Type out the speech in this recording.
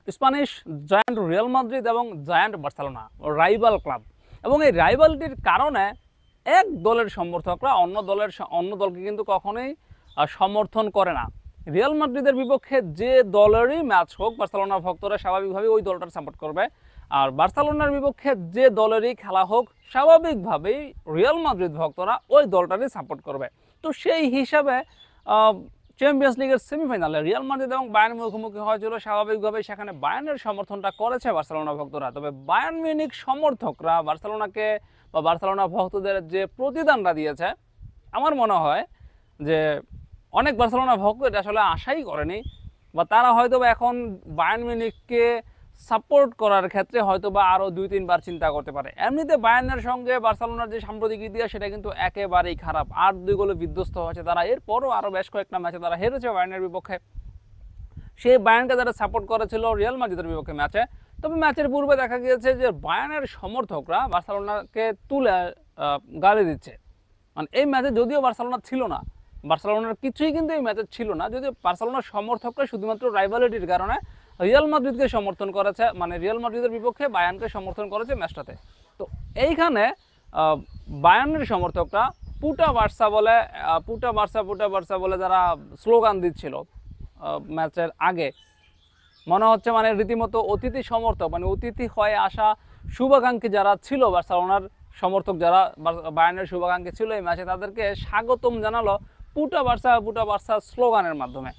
Spanish giant Real Madrid এবং giant Barcelona rival club, এবং এই রাইভালটির কারণে এক দলের সমর্থকরা অন্য দলকে কিন্তু কখনোই সমর্থন করে না। রিয়াল মাদ্রিদের বিপক্ষে যে দলেরই ম্যাচ হোক, বার্সেলোনার ভক্তরা স্বাভাবিকভাবেই ওই দলটার সাপোর্ট করবে, আর বার্সেলোনার বিপক্ষে যে দলেরই খেলা হোক স্বাভাবিকভাবেই রিয়াল মাদ্রিদ ভক্তরা ওই দলটারই সাপোর্ট করবে। তো সেই হিসাবে চ্যাম্পিয়ন্স লিগের সেমিফাইনালে রিয়াল মাদ্রিদ এবং বায়ার্ন মুখোমুখি হয়েছিল, স্বাভাবিকভাবেই সেখানে বায়ার্নের সমর্থনটা করেছে বার্সেলোনা ভক্তরা। তবে বায়ার্ন মিউনিখ সমর্থকরা বার্সেলোনাকে বা বার্সেলোনা ভক্তদের যে প্রতিদানটা দিয়েছে, আমার মনে হয় যে অনেক বার্সেলোনা ভক্ত এটা আসলে আশাই করেনি, বা তারা হয়তো বা এখন বায়ার্ন মিউনিখকে সাপোর্ট করার ক্ষেত্রে হয়তো বা আরও 2-3 বার চিন্তা করতে পারে। এমনিতে বায়ার্নের সঙ্গে বার্সেলোনার যে সাম্প্রতিক ইতিহাস সেটা কিন্তু একেবারেই খারাপ, 8-2 গোলে বিধ্বস্ত হয়েছে তারা। এরপরও আরও বেশ কয়েকটা ম্যাচে তারা হেরেছে বায়ার্নের বিপক্ষে। সেই বায়ার্নকে যারা সাপোর্ট করেছিল রিয়াল মাদ্রিদের বিপক্ষে ম্যাচে, তবে ম্যাচের পূর্বে দেখা গিয়েছে যে বায়ার্নের সমর্থকরা বার্সেলোনাকে তুলে গালি দিচ্ছে। মানে এই ম্যাচে যদিও বার্সেলোনা ছিল না, বার্সেলোনার কিছুই কিন্তু এই ম্যাচে ছিল না, যদিও বার্সেলোনার সমর্থকরা শুধুমাত্র রাইভালিটির কারণে রিয়াল মাদ্রিদকে সমর্থন করেছে, মানে রিয়াল মাদ্রিদের বিপক্ষে বায়ার্নকে সমর্থন করেছে ম্যাচটাতে। তো এইখানে বায়ার্নের সমর্থকরা পুটা বার্সা বলে যারা স্লোগান দিচ্ছিল ম্যাচের আগে, মনে হচ্ছে মানে রীতিমতো অতিথি সমর্থক, মানে অতিথি হয়ে আসা শুভাকাঙ্ক্ষী যারা ছিল বার্সেলোনার সমর্থক, যারা বায়ার্নের শুভাকাঙ্ক্ষী ছিল এই ম্যাচে, তাদেরকে স্বাগতম জানালো পুটা বার্সা স্লোগানের মাধ্যমে।